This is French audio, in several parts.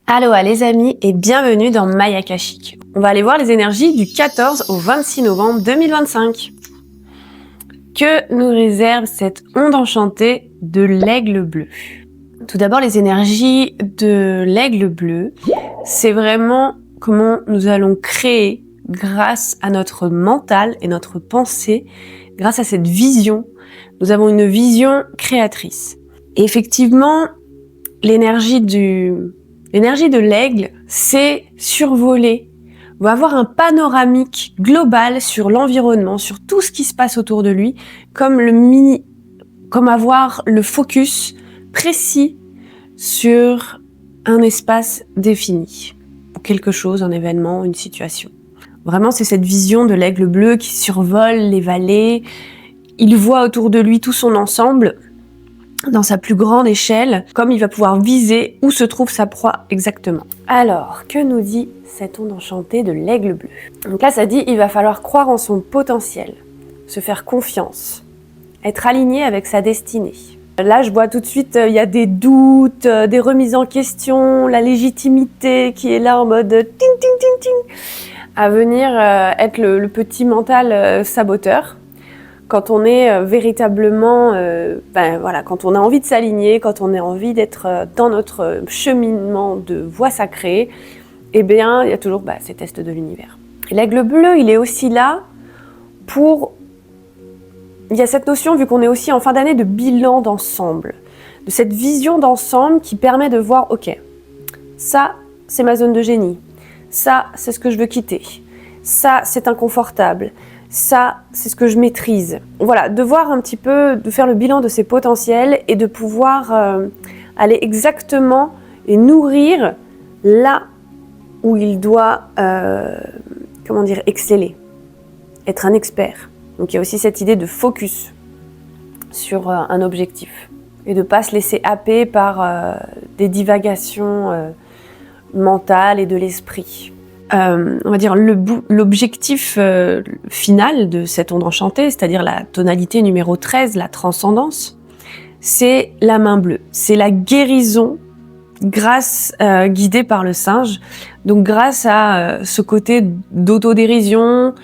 Aloha les amis et bienvenue dans My Akashic. On va aller voir les énergies du 14 au 26 novembre 2025. Que nous réserve cette onde enchantée de l'aigle bleu? Tout d'abord, les énergies de l'aigle bleu, c'est vraiment comment nous allons créer grâce à notre mental et notre pensée, grâce à cette vision. Nous avons une vision créatrice. Et effectivement, l'énergie de l'aigle, c'est survoler, on va avoir un panoramique global sur l'environnement, sur tout ce qui se passe autour de lui, comme avoir le focus précis sur un espace défini, quelque chose, un événement, une situation. Vraiment, c'est cette vision de l'aigle bleu qui survole les vallées. Il voit autour de lui tout son ensemble, dans sa plus grande échelle, comme il va pouvoir viser où se trouve sa proie exactement. Alors, que nous dit cette onde enchantée de l'aigle bleu? Donc là, ça dit il va falloir croire en son potentiel, se faire confiance, être aligné avec sa destinée. Là, je vois tout de suite, il y a des doutes, des remises en question, la légitimité qui est là en mode ting ting ting ting, à venir être le petit mental saboteur. Quand on est véritablement, quand on a envie de s'aligner, quand on a envie d'être dans notre cheminement de voie sacrée, eh bien, il y a toujours ces tests de l'univers. Et l'aigle bleu, il est aussi là pour... Il y a cette notion, vu qu'on est aussi en fin d'année, de bilan d'ensemble, de cette vision d'ensemble qui permet de voir, ok, ça, c'est ma zone de génie, ça, c'est ce que je veux quitter, ça, c'est inconfortable, ça, c'est ce que je maîtrise. Voilà, de voir un petit peu, de faire le bilan de ses potentiels et de pouvoir aller exactement et nourrir là où il doit, exceller, être un expert. Donc il y a aussi cette idée de focus sur un objectif et de ne pas se laisser happer par des divagations mentales et de l'esprit. On va dire l'objectif final de cette onde enchantée, c'est-à-dire la tonalité numéro 13, la transcendance, c'est la main bleue. C'est la guérison guidée par le singe. Donc grâce à ce côté d'autodérision,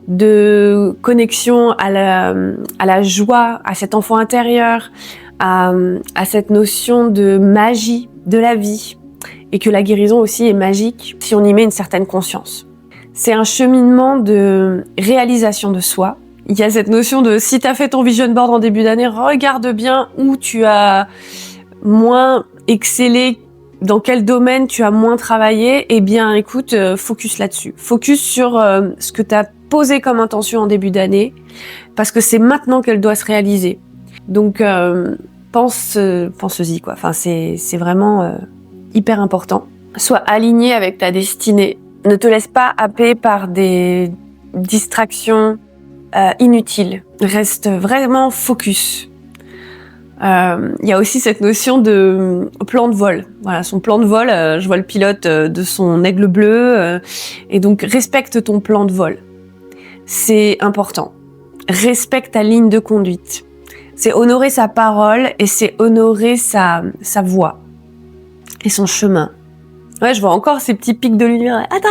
de connexion à la joie, à cet enfant intérieur, à cette notion de magie de la vie. Et que la guérison aussi est magique si on y met une certaine conscience. C'est un cheminement de réalisation de soi. Il y a cette notion de si tu as fait ton vision board en début d'année, regarde bien où tu as moins excellé, dans quel domaine tu as moins travaillé. Eh bien écoute, focus là-dessus. Focus sur ce que tu as posé comme intention en début d'année, parce que c'est maintenant qu'elle doit se réaliser. Donc pense-y quoi. Enfin c'est vraiment... hyper important. Sois aligné avec ta destinée. Ne te laisse pas happer par des distractions inutiles. Reste vraiment focus. Il y a aussi cette notion de plan de vol. Voilà, son plan de vol, je vois le pilote de son aigle bleu, et donc respecte ton plan de vol. C'est important. Respecte ta ligne de conduite. C'est honorer sa parole et c'est honorer sa voix. Et son chemin. Ouais, je vois encore ces petits pics de lumière. Attends,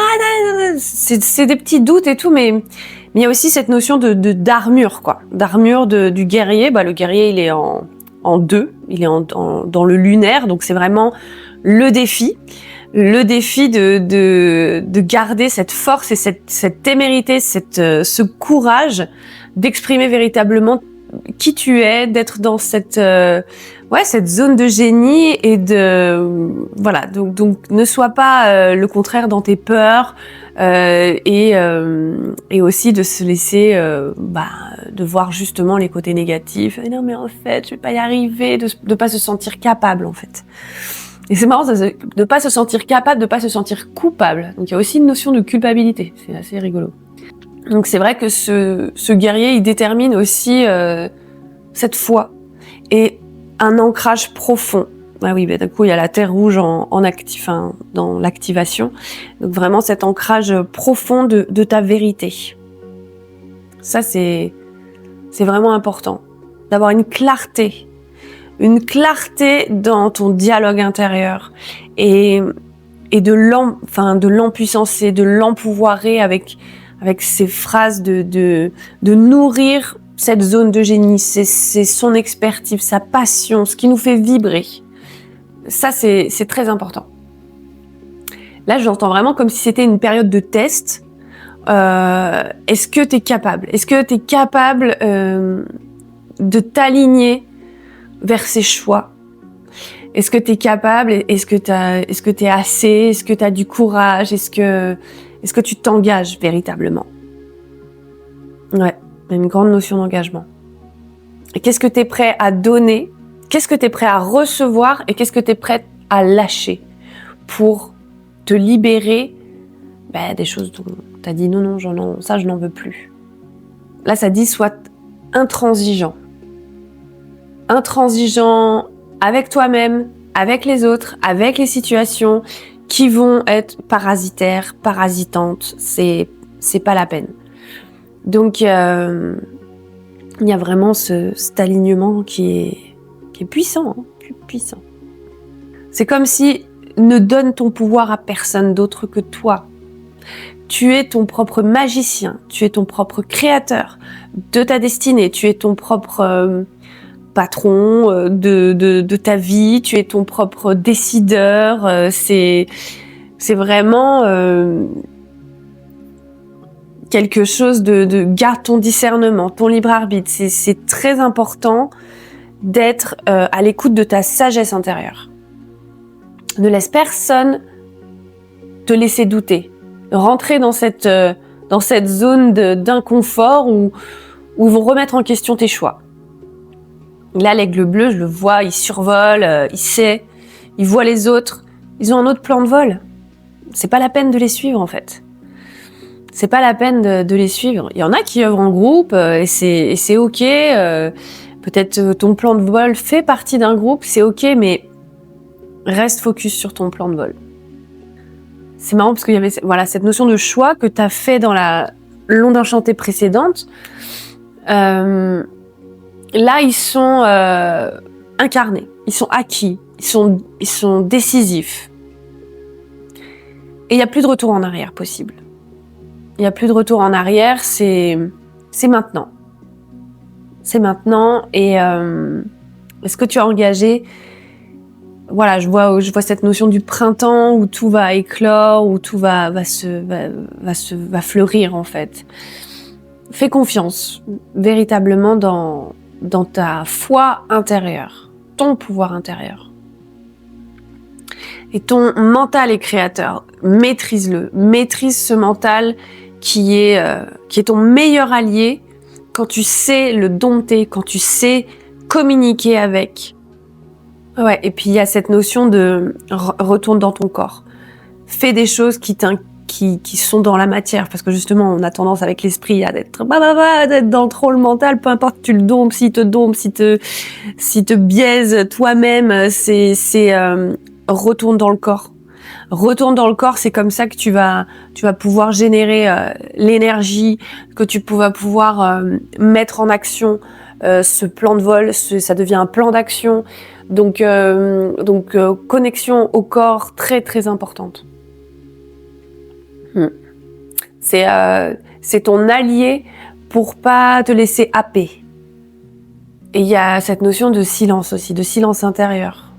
c'est des petits doutes et tout, mais il y a aussi cette notion d'armure, quoi. D'armure du guerrier. Le guerrier, il est en deux. Il est dans le lunaire, donc c'est vraiment le défi. Le défi de garder cette force et cette témérité, ce courage d'exprimer véritablement qui tu es, d'être dans cette zone de génie et donc ne sois pas le contraire dans tes peurs et aussi de se laisser de voir justement les côtés négatifs. Et non mais en fait je vais pas y arriver, de pas se sentir capable en fait. Et c'est marrant de pas se sentir capable, de pas se sentir coupable. Donc il y a aussi une notion de culpabilité, c'est assez rigolo. Donc c'est vrai que ce guerrier, il détermine aussi cette foi et un ancrage profond. Ah oui, d'un coup il y a la terre rouge dans l'activation. Donc vraiment cet ancrage profond de ta vérité. Ça c'est vraiment important, d'avoir une clarté dans ton dialogue intérieur et et de l'empuissancer, de l'empouvoirer avec ces phrases de nourrir cette zone de génie, c'est son expertise, sa passion, ce qui nous fait vibrer. Ça, c'est très important. Là, j'entends vraiment comme si c'était une période de test. Est-ce que tu es capable? Est-ce que tu es capable de t'aligner vers ces choix? Est-ce que tu es capable? Est-ce que tu es assez? Est-ce que tu as du courage? Est-ce que tu t'engages véritablement? Ouais, il y a une grande notion d'engagement. Et qu'est-ce que tu es prêt à donner? Qu'est-ce que tu es prêt à recevoir? Et qu'est-ce que tu es prêt à lâcher pour te libérer des choses dont tu as dit non, ça je n'en veux plus. Là, ça dit sois intransigeant. Intransigeant avec toi-même, avec les autres, avec les situations qui vont être parasitaires, parasitantes. C'est pas la peine. Donc, il y a vraiment cet alignement qui est puissant, puissant. C'est comme si ne donne ton pouvoir à personne d'autre que toi. Tu es ton propre magicien, tu es ton propre créateur de ta destinée, tu es ton propre patron de ta vie, tu es ton propre décideur. C'est vraiment quelque chose de garde ton discernement, ton libre arbitre. C'est très important d'être à l'écoute de ta sagesse intérieure. Ne laisse personne te laisser douter. Rentrer dans cette zone d'inconfort où ils vont remettre en question tes choix. Là, l'aigle bleu, je le vois, il survole, il sait, il voit les autres. Ils ont un autre plan de vol. C'est pas la peine de les suivre, en fait. C'est pas la peine de les suivre. Il y en a qui œuvrent en groupe et c'est ok. Peut-être ton plan de vol fait partie d'un groupe, c'est ok, mais reste focus sur ton plan de vol. C'est marrant parce qu'il y avait cette notion de choix que tu as fait dans la l'onde enchantée précédente. Là, ils sont incarnés, ils sont acquis, ils sont décisifs. Et il n'y a plus de retour en arrière possible. Il n'y a plus de retour en arrière, c'est maintenant. C'est maintenant et est-ce que tu as engagé? Voilà, je vois cette notion du printemps où tout va éclore, où tout va fleurir en fait. Fais confiance véritablement dans ta foi intérieure, ton pouvoir intérieur. Et ton mental est créateur, maîtrise-le, maîtrise ce mental qui est ton meilleur allié quand tu sais le dompter, quand tu sais communiquer avec. Ouais, et puis il y a cette notion de retourne dans ton corps. Fais des choses qui sont dans la matière, parce que justement, on a tendance avec l'esprit à d'être dans trop le mental, peu importe tu le dompes, si te biaise toi-même, c'est retourne dans le corps. Retourne dans le corps, c'est comme ça que tu vas pouvoir générer l'énergie, que tu vas pouvoir mettre en action ce plan de vol, ça devient un plan d'action. Donc connexion au corps très très importante. C'est ton allié pour pas te laisser happer. Et il y a cette notion de silence aussi, de silence intérieur,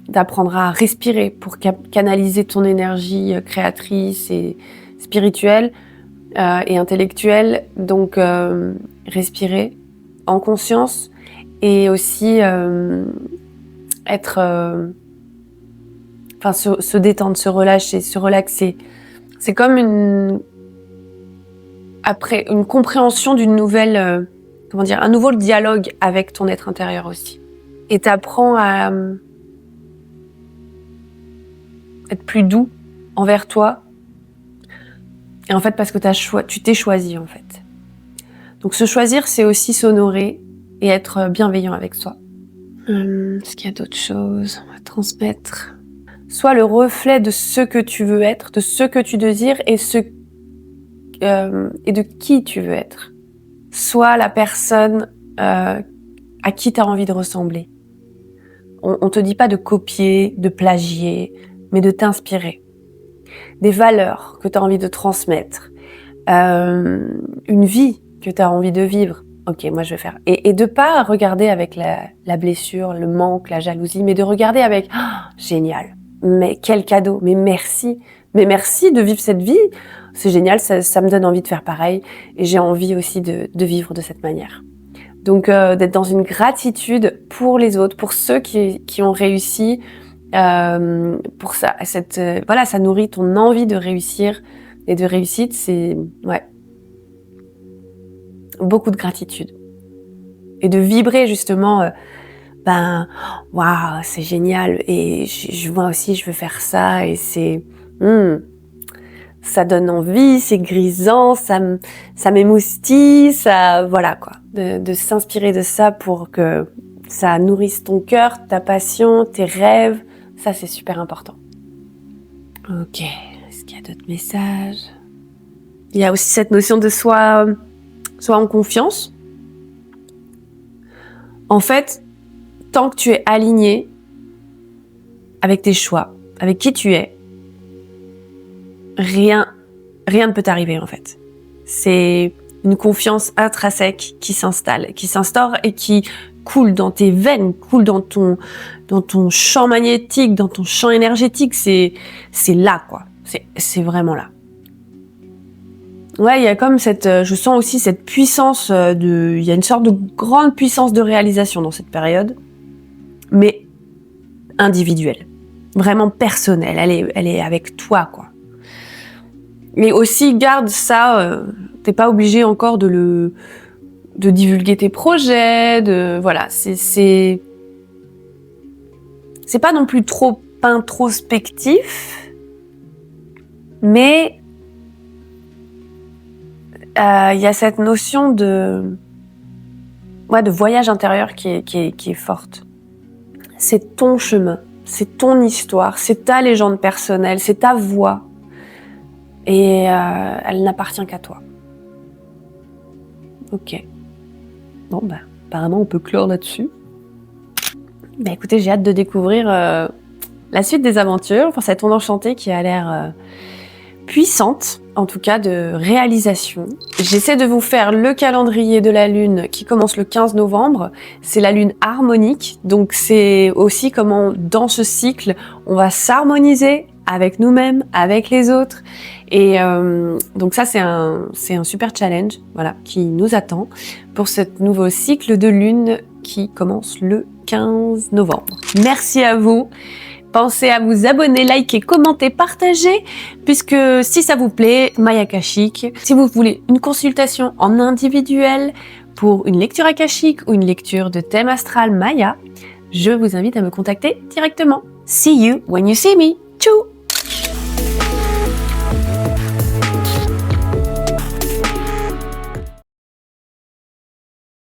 d'apprendre à respirer pour canaliser ton énergie créatrice et spirituelle et intellectuelle. Donc respirer en conscience et aussi se détendre, se relâcher, se relaxer. C'est comme une compréhension d'une nouvelle, un nouveau dialogue avec ton être intérieur aussi. Et t'apprends à être plus doux envers toi. Et en fait, parce que tu t'es choisi en fait. Donc se choisir, c'est aussi s'honorer et être bienveillant avec soi. Est-ce qu'il y a d'autres choses à transmettre? Sois le reflet de ce que tu veux être, de ce que tu désires et de qui tu veux être. Sois la personne à qui tu as envie de ressembler. On te dit pas de copier, de plagier, mais de t'inspirer. Des valeurs que tu as envie de transmettre. Une vie que tu as envie de vivre. Ok, moi je vais faire. Et de pas regarder avec la blessure, le manque, la jalousie, mais de regarder avec génial. Mais quel cadeau. Mais merci. Mais merci de vivre cette vie. C'est génial, ça me donne envie de faire pareil. Et j'ai envie aussi de vivre de cette manière. Donc d'être dans une gratitude pour les autres, pour ceux qui ont réussi. Pour ça, voilà, ça nourrit ton envie de réussir et de réussite. C'est beaucoup de gratitude et de vibrer justement. Waouh, c'est génial et moi aussi je veux faire ça et c'est ça donne envie, c'est grisant, ça m'émoustille, ça voilà quoi, de s'inspirer de ça pour que ça nourrisse ton cœur, ta passion, tes rêves, ça c'est super important. Ok, est-ce qu'il y a d'autres messages? Il y a aussi cette notion de soi en confiance. En fait, tant que tu es aligné avec tes choix, avec qui tu es, rien ne peut t'arriver en fait. C'est une confiance intrinsèque qui s'installe, qui s'instaure et qui coule dans tes veines, coule dans ton champ magnétique, dans ton champ énergétique. C'est là quoi. C'est vraiment là. Ouais, il y a comme je sens aussi cette puissance il y a une sorte de grande puissance de réalisation dans cette période, mais individuelle, vraiment personnelle. Elle est avec toi, quoi. Et aussi garde ça. T'es pas obligé encore de divulguer tes projets, voilà. C'est pas non plus trop introspectif, mais il y a cette notion de voyage intérieur qui est forte. C'est ton chemin, c'est ton histoire, c'est ta légende personnelle, c'est ta voix. Et elle n'appartient qu'à toi. Ok. Bon, apparemment, on peut clore là-dessus. Écoutez, j'ai hâte de découvrir la suite des aventures pour cette onde enchantée qui a l'air puissante, en tout cas de réalisation. J'essaie de vous faire le calendrier de la Lune qui commence le 15 novembre. C'est la Lune harmonique, donc c'est aussi comment, dans ce cycle, on va s'harmoniser avec nous-mêmes, avec les autres. Et donc ça, c'est un super challenge, voilà, qui nous attend pour ce nouveau cycle de Lune qui commence le 15 novembre. Merci à vous. Pensez à vous abonner, liker, commenter, partager, puisque si ça vous plaît, Maille Akashique, si vous voulez une consultation en individuel pour une lecture akashique ou une lecture de thème astral Maya, je vous invite à me contacter directement. See you when you see me. Tchou!